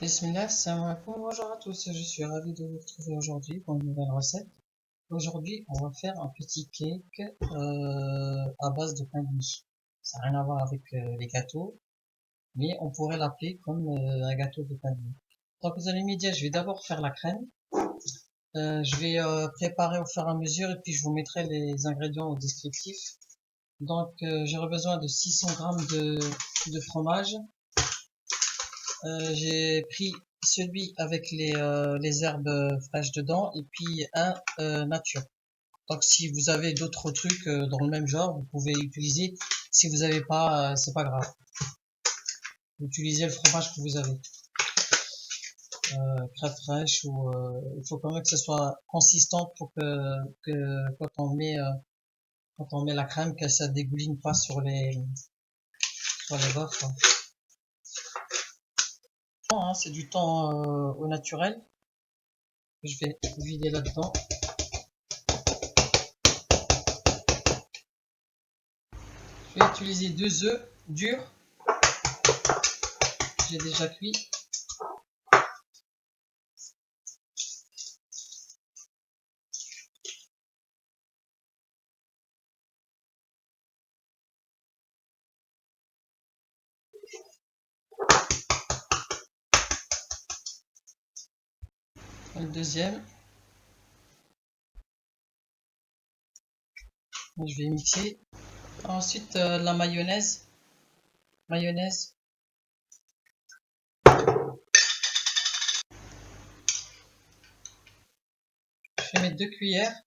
Bismillah, salam alaikum, bonjour à tous, je suis ravi de vous retrouver aujourd'hui pour une nouvelle recette. Aujourd'hui, on va faire un petit cake à base de pain de mie. Ça n'a rien à voir avec les gâteaux, mais on pourrait l'appeler comme un gâteau de pain de mie. Donc dans l'immédiat, je vais d'abord faire la crème. Je vais préparer au fur et à mesure et puis je vous mettrai les ingrédients au descriptif. Donc j'aurai besoin de 600 grammes de fromage. J'ai pris celui avec les herbes fraîches dedans et puis un nature. Donc si vous avez d'autres trucs dans le même genre, vous pouvez utiliser. Si vous n'avez pas, c'est pas grave. Utilisez le fromage que vous avez. Crème fraîche ou il faut quand même que ce soit consistant pour que quand on met la crème, que ça dégouline pas sur les gaufres. Hein, c'est du thon au naturel. Je vais vider là-dedans. Je vais utiliser 2 œufs durs. J'ai déjà cuit. Le deuxième. Je vais mixer. Ensuite, la mayonnaise. Mayonnaise. Je vais mettre 2 cuillères.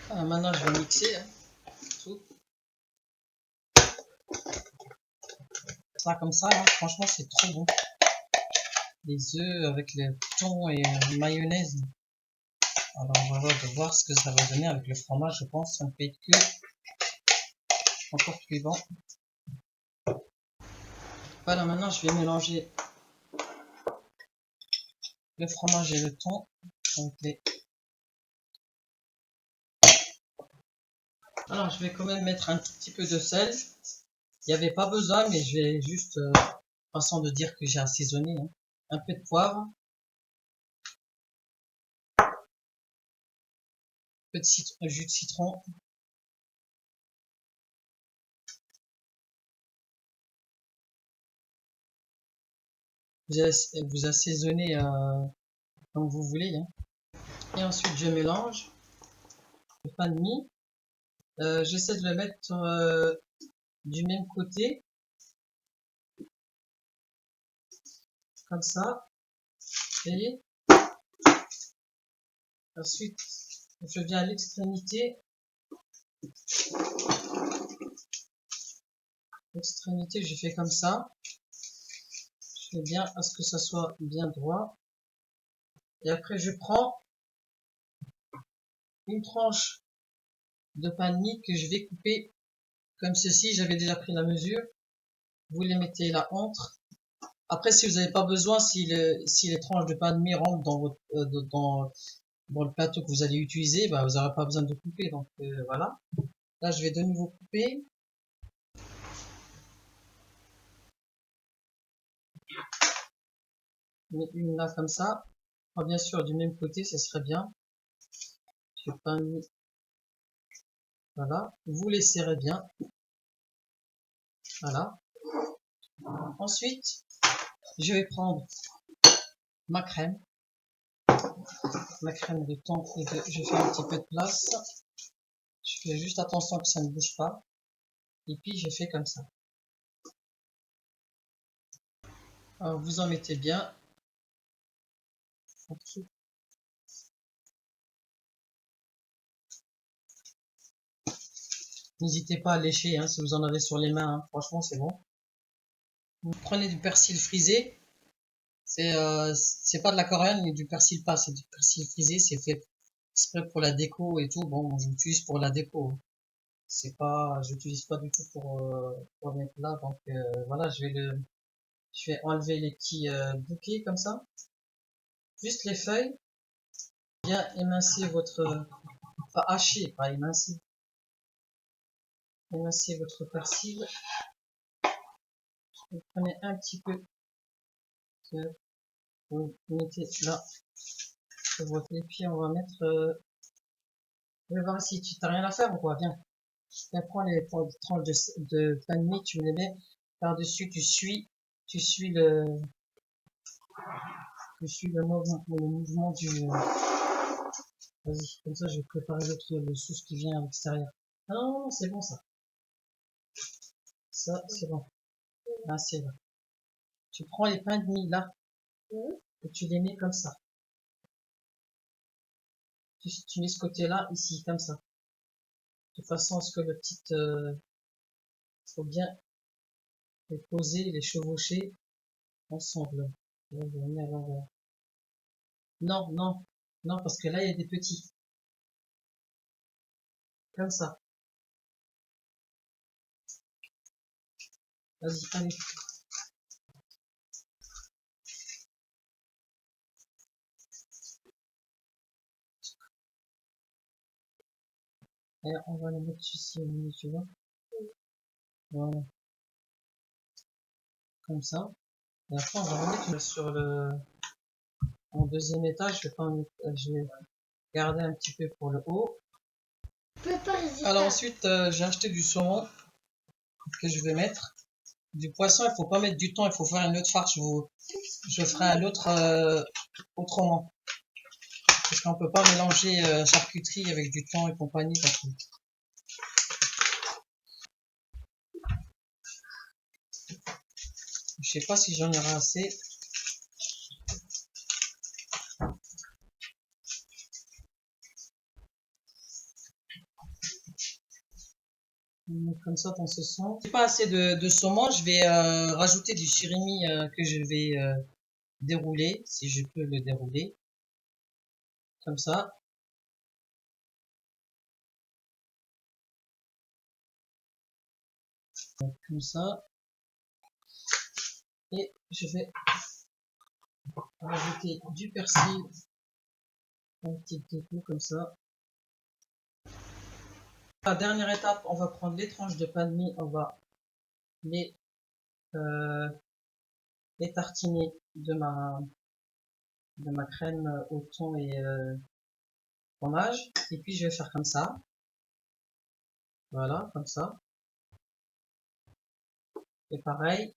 Maintenant, je vais mixer tout. Ça comme ça, hein, franchement, c'est trop bon. Les œufs avec le thon et la mayonnaise. Alors, on va voir ce que ça va donner avec le fromage, je pense. Ça peut être que encore plus bon. Voilà, maintenant, je vais mélanger le fromage et le thon avec les... Alors, je vais quand même mettre un petit peu de sel. Il n'y avait pas besoin, mais je vais juste, façon de dire que j'ai assaisonné. Hein. Un peu de poivre, un peu de jus de citron. Vous assaisonnez comme vous voulez. Hein. Et ensuite, je mélange le pain de mie. J'essaie de le mettre du même côté, comme ça. Et ensuite, je viens à l'extrémité. L'extrémité, je fais comme ça. Je fais bien à ce que ça soit bien droit. Et après, je prends une tranche de pain de mie que je vais couper comme ceci. J'avais déjà pris la mesure. Vous les mettez là entre. Après, si vous n'avez pas besoin, si les tranches de pain de mie rentrent dans votre dans le plateau que vous allez utiliser, bah, vous n'aurez pas besoin de couper. Donc voilà. Là, je vais de nouveau couper. Mais une là comme ça. Alors, bien sûr, du même côté, ce serait bien. Je pain mis. Voilà. Vous les serrez bien. Voilà. Ensuite, je vais prendre ma crème de thon et je fais un petit peu de place. Je fais juste attention que ça ne bouge pas. Et puis, je fais comme ça. Alors, vous en mettez bien. N'hésitez pas à lécher hein, si vous en avez sur les mains. Hein. Franchement, c'est bon. Vous prenez du persil frisé. C'est pas de la coriandre mais du persil pas. C'est du persil frisé. C'est fait exprès pour la déco et tout. Bon, j'utilise pour la déco. C'est pas, j'utilise pas du tout pour mettre là. Donc voilà, je vais enlever les petits bouquets comme ça. Juste les feuilles. Bien émincer votre, pas hacher, pas émincer. émincez votre persil. Vous prenez un petit peu que vous mettez là sur votre. Et puis on va mettre. Je vais voir si tu n'as rien à faire ou quoi. Viens. Viens, prends les tranches de pain de mie, tu me les mets par-dessus. Tu suis le mouvement du. Vas-y, comme ça je vais préparer le sauce qui vient à l'extérieur. Non, non, c'est bon ça. Ça, c'est bon. Là, c'est bon. Tu prends les pains de mie là et tu les mets comme ça. Tu mets ce côté-là, ici, comme ça. De façon à ce que le petit... faut bien les poser, les chevaucher ensemble. Non, non, non, parce que là, il y a des petits. Comme ça. Vas-y, allez. Et on va les mettre ici au milieu, tu vois. Voilà. Comme ça. Et après, on va remettre sur le... En deuxième étage, je vais garder un petit peu pour le haut. Alors ensuite, j'ai acheté du saumon que je vais mettre. Du poisson, il faut pas mettre du thon, il faut faire une autre farce. Je ferai un autre autrement. Parce qu'on peut pas mélanger charcuterie avec du thon et compagnie. Parce que... Je sais pas si j'en aurai assez. Comme ça, dans ce sens. Si pas assez de saumon, je vais rajouter du surimi que je vais dérouler, si je peux le dérouler. Comme ça. Donc, comme ça. Et je vais rajouter du persil. Un petit peu comme ça. La dernière étape, on va prendre les tranches de pain de mie, on va les, les tartiner de ma crème au thon et fromage. Et puis je vais faire comme ça. Voilà, comme ça. Et pareil.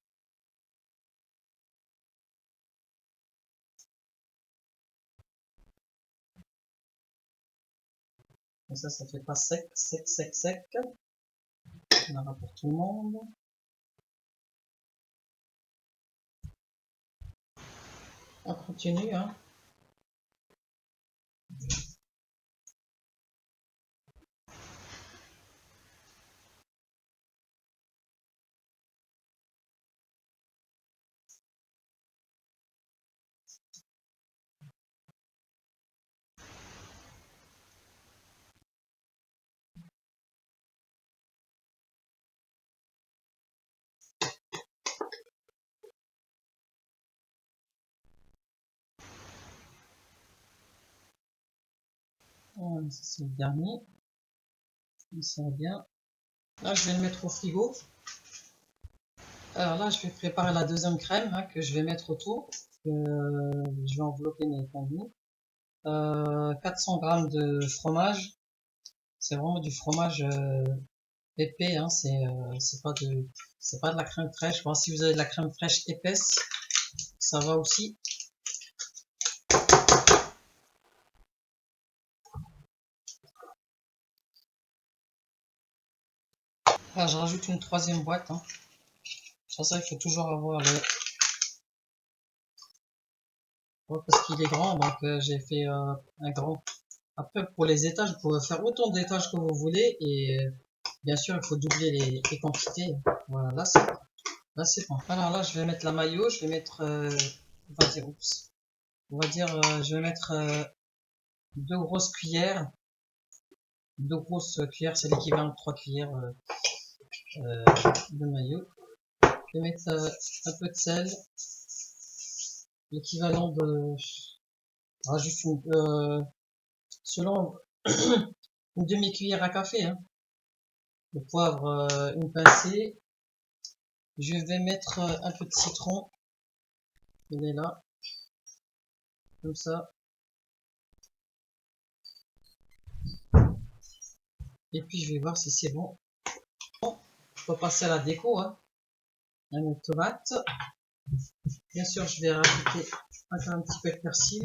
Comme ça fait pas sec, sec, sec, sec. On en aura pour tout le monde. On continue, hein. Voilà, ça c'est le dernier. Il sent bien. Là, je vais le mettre au frigo. Alors là, je vais préparer la deuxième crème hein, que je vais mettre autour. Je vais envelopper mes pains de mie. 400 grammes de fromage. C'est vraiment du fromage épais. Hein, c'est pas de la crème fraîche. Bon, si vous avez de la crème fraîche épaisse, ça va aussi. Là, je rajoute une troisième boîte. Hein. Sur ça, il faut toujours avoir le... Parce qu'il est grand, donc j'ai fait un grand. Après, pour les étages, vous pouvez faire autant d'étages que vous voulez. Et bien sûr, il faut doubler les quantités. Voilà, là c'est bon. Alors là, je vais mettre la maillot. Je vais mettre... on va dire, oups. On va dire, je vais mettre 2 grosses cuillères. 2 grosses cuillères, c'est l'équivalent de 3 cuillères de maillot. Je vais mettre un peu de sel. L'équivalent de... juste selon une demi-cuillère à café. Hein. Le poivre, une pincée. Je vais mettre un peu de citron. Il est là. Comme ça. Et puis je vais voir si c'est bon. Bon, je peux passer à la déco. Hein. Une tomate. Bien sûr, je vais rajouter encore un petit peu de persil.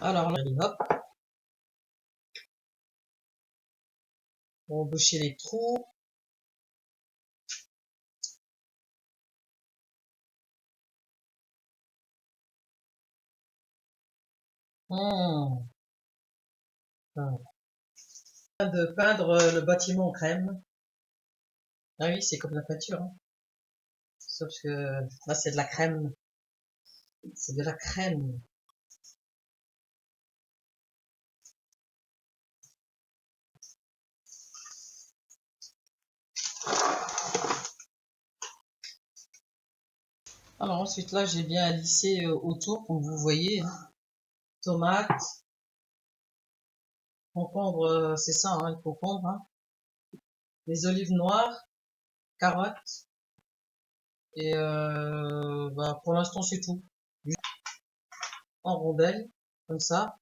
Alors là, hop. On va boucher les trous. Voilà. De peindre le bâtiment en crème. Ah oui, c'est comme la peinture. Hein. Sauf que là, c'est de la crème. C'est de la crème. Alors ensuite, là, j'ai bien lissé autour, comme vous voyez. Hein. Tomate. Concombre, c'est ça, hein, le concombre. Hein. Les olives noires. Carottes. Et bah, pour l'instant, c'est tout. En rondelles, comme ça.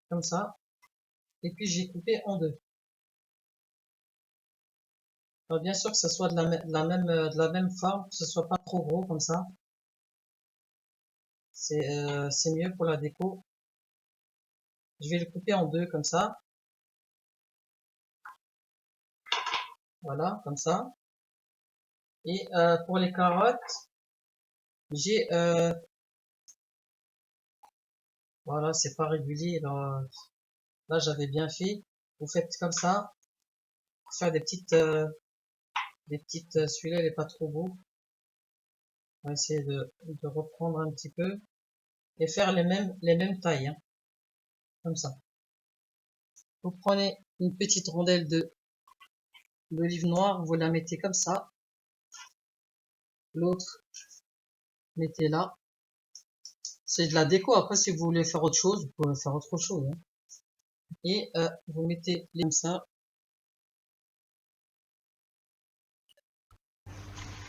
Comme ça. Et puis, j'ai coupé en deux. Alors, bien sûr que ça soit de la même forme, que ce soit pas trop gros comme ça. C'est mieux pour la déco. Je vais le couper en deux comme ça. Voilà, comme ça. Et pour les carottes, j'ai voilà, c'est pas régulier. Là, j'avais bien fait. Vous faites comme ça. Faire des petites. Celui-là, il est pas trop beau. On va essayer de reprendre un petit peu et faire les mêmes tailles, hein, comme ça. Vous prenez une petite rondelle d'olive noire, vous la mettez comme ça. L'autre, mettez là. C'est de la déco. Après, si vous voulez faire autre chose, vous pouvez faire autre chose. Hein. Et vous mettez comme ça.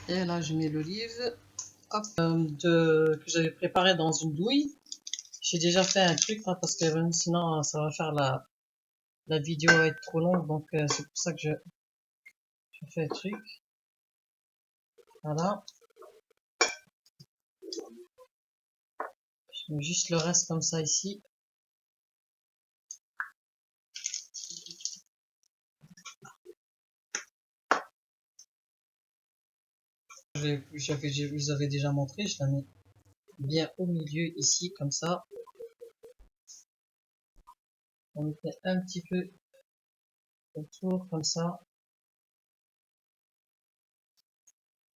Et là, je mets l'olive que j'avais préparé dans une douille. J'ai déjà fait un truc hein, parce que sinon ça va faire la vidéo va être trop longue, donc c'est pour ça que je fais le truc. Voilà. Je mets juste le reste comme ça ici. Je vous avais déjà montré, je la mets bien au milieu ici comme ça. On met un petit peu autour comme ça.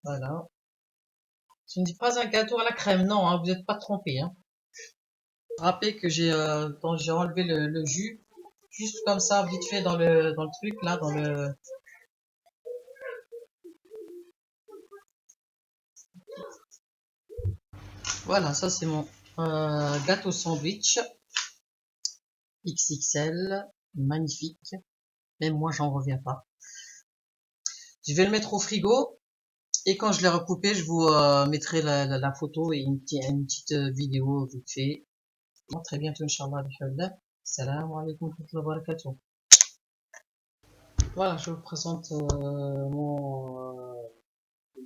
Voilà. Ce n'est pas un gâteau à la crème, non, hein, vous n'êtes pas trompé. Hein. Rappelez que quand j'ai enlevé le jus, juste comme ça, vite fait dans le truc là, dans le. Voilà, ça c'est mon gâteau sandwich XXL, magnifique. Même moi, j'en reviens pas. Je vais le mettre au frigo et quand je l'ai recoupé, je vous mettrai la photo et une petite vidéo vite fait. Bon, très bientôt, Inch'Allah. Salam alaikum wa barakatuh. Voilà, je vous présente mon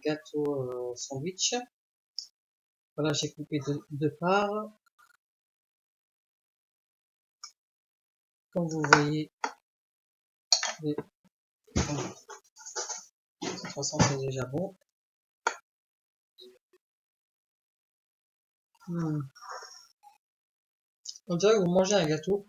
gâteau sandwich. Voilà, j'ai coupé deux parts. Comme vous voyez, de toute façon, c'est déjà bon. On dirait que vous mangez un gâteau.